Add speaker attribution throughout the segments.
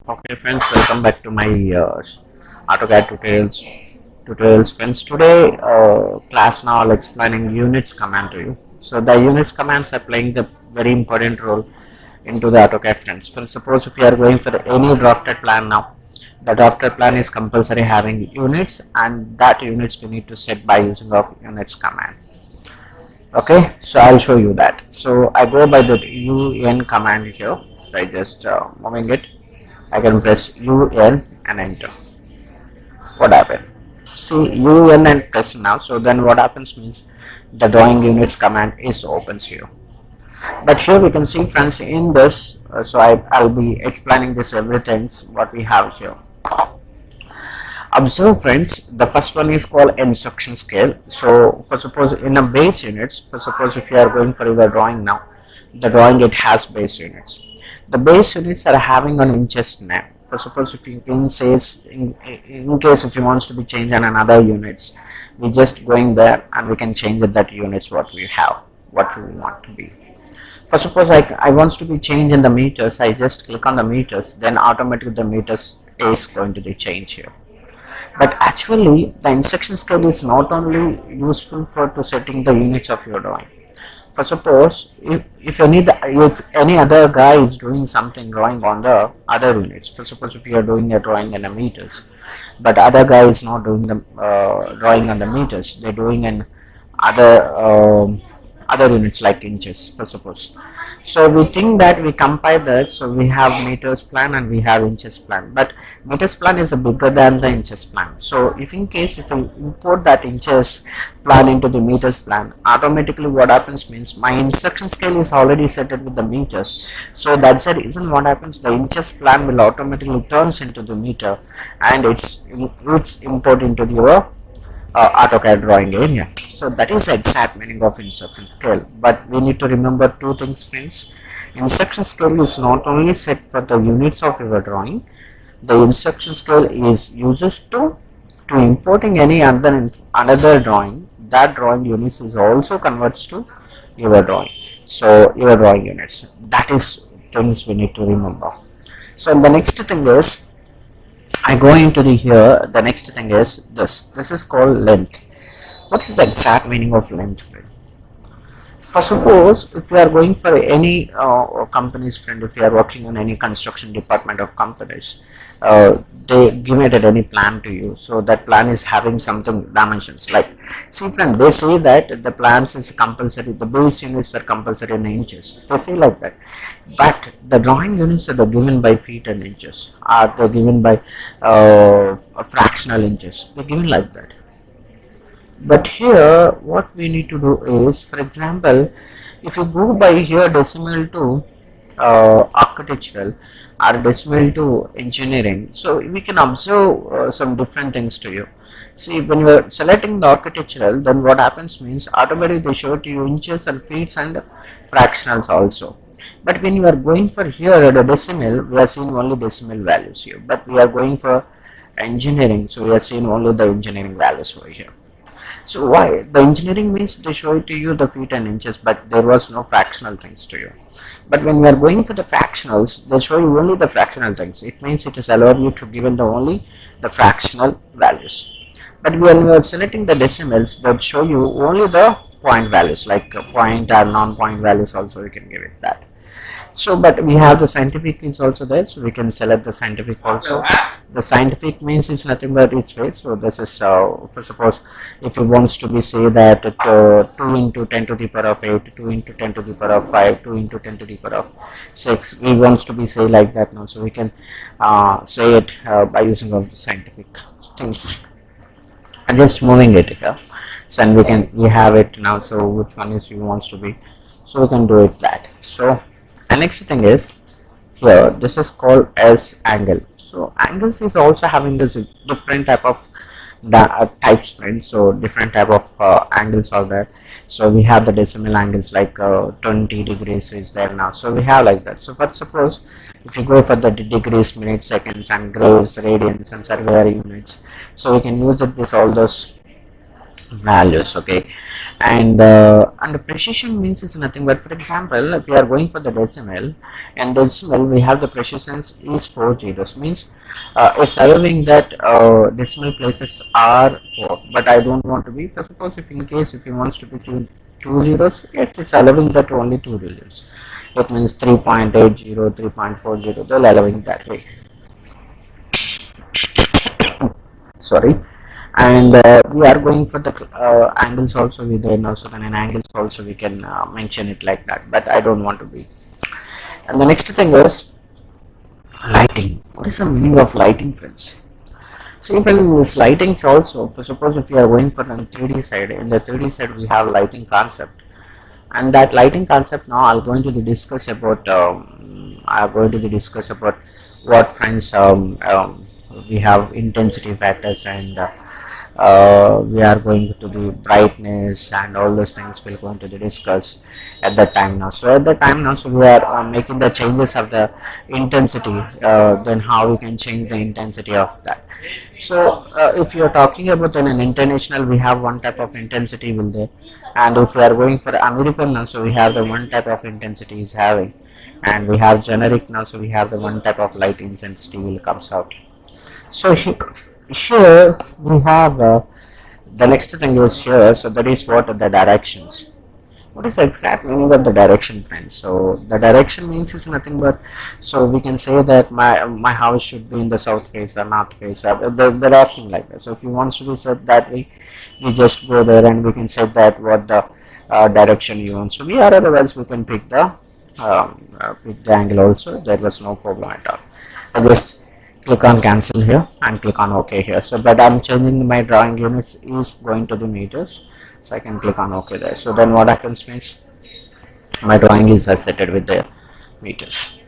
Speaker 1: Okay friends, welcome back to my AutoCAD tutorials friends. Today class now I'll explaining units command to you. So the units commands are playing the very important role into the AutoCAD friends. For suppose if you are going for any drafted plan now, the drafted plan is compulsory having units, and that units we need to set by using of units command. Okay, so I'll show you that. So I go by the UN command here by just moving it. I can press UN and enter. What happened? See UN and press now. So then what happens means the drawing units command is opens here. But here we can see friends in this. I'll be explaining this everything what we have here. Observe friends, the first one is called instruction scale. So for suppose in a base units, for suppose if you are going for your drawing now, the drawing it has base units. The base units are having an inches name. For suppose if you can say in case if you wants to be changed on another units, we just going there and we can change that units what we have, what we want to be. For suppose I wants to be changed in the meters, I just click on the meters, then automatically the meters is going to be changed here. But actually the instruction scale is not only useful for to setting the units of your drawing. For suppose if any other guy is doing something drawing on the other units, for suppose if you are doing a drawing in the meters, but other guy is not doing the drawing on the meters, they're doing an other units like inches for suppose. So we think that we compare that, so we have meters plan and we have inches plan, but meters plan is bigger than the inches plan. So if in case if we import that inches plan into the meters plan, automatically what happens means my instruction scale is already set with the meters, so that's the reason what happens, the inches plan will automatically turns into the meter and it's import into your AutoCAD drawing area. So that is the exact meaning of instruction scale. But we need to remember two things friends. Instruction scale is not only set for the units of your drawing, the instruction scale is uses to importing any another drawing, that drawing units is also converts to your drawing. So your drawing units, that is things we need to remember. So the next thing is I go into the here, the next thing is this is called length. What is the exact meaning of length friend? For suppose if you are going for any companies friend, if you are working on any construction department of companies, they give it at any plan to you, so that plan is having something dimensions like, see friend, they say that the plans is compulsory, the base units are compulsory in inches, they say like that, but the drawing units are given by feet and inches, are they given by fractional inches, they're given like that. But here what we need to do is, for example, if you go by here decimal to architectural or decimal to engineering, so we can observe some different things to you. See, when you are selecting the architectural, then what happens means automatically they show to you inches and feet and fractionals also. But when you are going for here at a decimal, we are seeing only decimal values here, but we are going for engineering, so we are seeing only the engineering values over here. So why? The engineering means they show it to you the feet and inches, but there was no fractional things to you. But when we are going for the fractionals, they show you only the fractional things. It means it is allowed you to give in the only the fractional values. But when we are selecting the decimals, they show you only the point values, like point or non-point values also you can give it that. So but we have the scientific is also there, so we can select the scientific also. The scientific means it's nothing but its face, so this is for suppose if it wants to be say that 2 into 10 to the power of 8, 2 into 10 to the power of 5, 2 into 10 to the power of 6, we wants to be say like that now, so we can say it by using of the scientific things and just moving it here. So and we have it now, so which one is you wants to be, so we can do it that. So the next thing is here, this is called as angle. So angles is also having this different type of types friends, so different type of angles are there. So we have the decimal angles like 20 degrees is there now, so we have like that. So but suppose if you go for the degrees, minutes, seconds and graves, radians and surveyor units, so we can use it this all those values. Okay, and the precision means is nothing but, for example, if we are going for the decimal, and decimal we have the precision is 4 zeros, means it's allowing that decimal places are 4, but I don't want to be. So suppose if in case if he wants to be two zeros, it's allowing that only 2 digits. It means 3.80, 3.40, they're allowing that way. Sorry. And we are going for the angles also with the also, then in angles also we can mention it like that, but I don't want to be. And the next thing is lighting. What is the meaning of lighting, friends? So even this lightings also, for suppose if we are going for the 3D side, in the 3D side we have lighting concept, and that lighting concept now I'm going to discuss about what, friends, we have intensity factors, and we are going to the brightness and all those things we're going to discuss at that time now. So at that time now, so we are making the changes of the intensity, then how we can change the intensity of that. So if you are talking about an international, we have one type of intensity will there, and if we are going for American now, so we have the one type of intensity is having, and we have generic now, so we have the one type of light intensity will comes out. So here we have the next thing is here, so that is what are the directions. What is the exact meaning of the direction, friends? So the direction means is nothing but, so we can say that my house should be in the south face or north face. They're asking like that. So if you want to be set that way, you just go there and we can set that what the direction you want to be, or otherwise we can pick the angle also. There was no problem at all. I just click on cancel here and click on OK here. So but I'm changing my drawing units is going to the meters, so I can click on OK there. So then what happens means my drawing is set with the meters.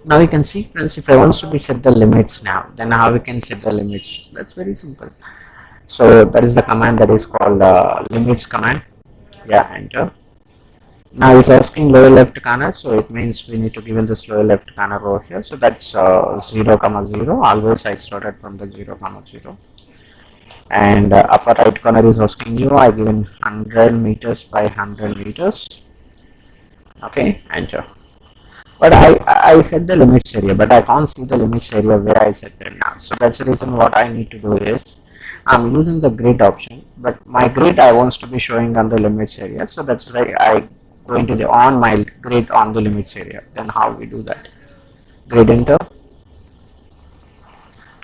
Speaker 1: Now you can see, friends, if I want to be set the limits now, then how we can set the limits? That's very simple. So that is the command that is called limits command. Yeah, enter. Now it's asking lower left corner, so it means we need to give in this lower left corner over here. So that's 0, 0. Always I started from the 0, 0. And upper right corner is asking you, I given 100 meters by 100 meters. Okay, enter. But I set the limits area, but I can't see the limits area where I set it now. So that's the reason what I need to do is I'm using the grid option, but my grid I wants to be showing on the limits area. So that's why I going to the on my grid on the limits area. Then how we do that? Grid enter,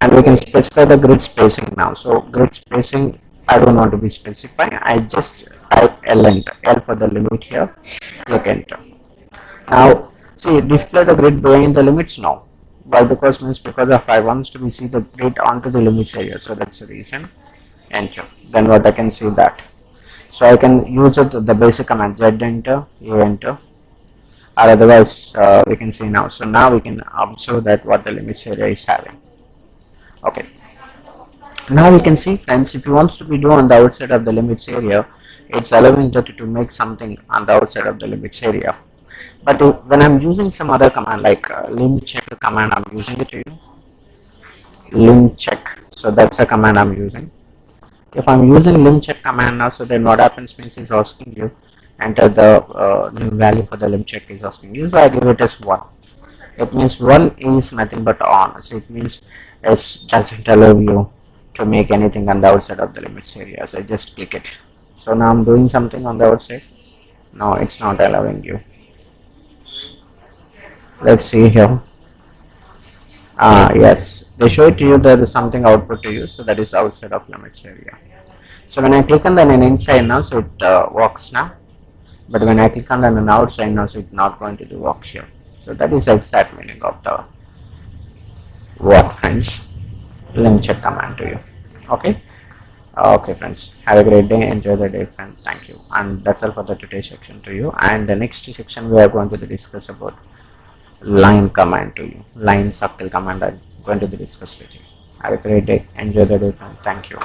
Speaker 1: and we can specify the grid spacing now. So grid spacing I don't want to be specifying. I just type L enter, L for the limit here. Click enter. Now see, display the grid behind the limits now. Why? Because means because if I wants to be see the grid onto the limits area, so that's the reason. Enter. Then what I can see that. So I can use it the basic command Z enter, A enter, or otherwise we can see now. So now we can observe that what the limits area is having. Okay. Now we can see, friends, if you want to be do on the outside of the limits area, it's allowing that to make something on the outside of the limits area. But when I'm using some other command like Limcheck command, I'm using it to you. Limcheck. So that's the command I'm using. If I'm using Limcheck command now, so then what happens means is asking you enter the new value for the Limcheck is asking you. So I give it as 1. It means 1 is nothing but on. So it means it doesn't allow you to make anything on the outside of the limits area. So I just click it. So now I'm doing something on the outside. No, it's not allowing you. Let's see here. Yes, they show it to you there is something output to you, so that is outside of limits area. So when I click on the inside now, so it works now, but when I click on the outside now, so it's not going to do work here. So that is the exact meaning of the what, friends, Limcheck command to you. Okay. Okay, friends, have a great day, enjoy the day, friends. Thank you. And that's all for the today's section to you. And the next section we are going to discuss about line command to you, line circle command I'm going to discuss with you. Have a great day, enjoy the day, friends. Thank you.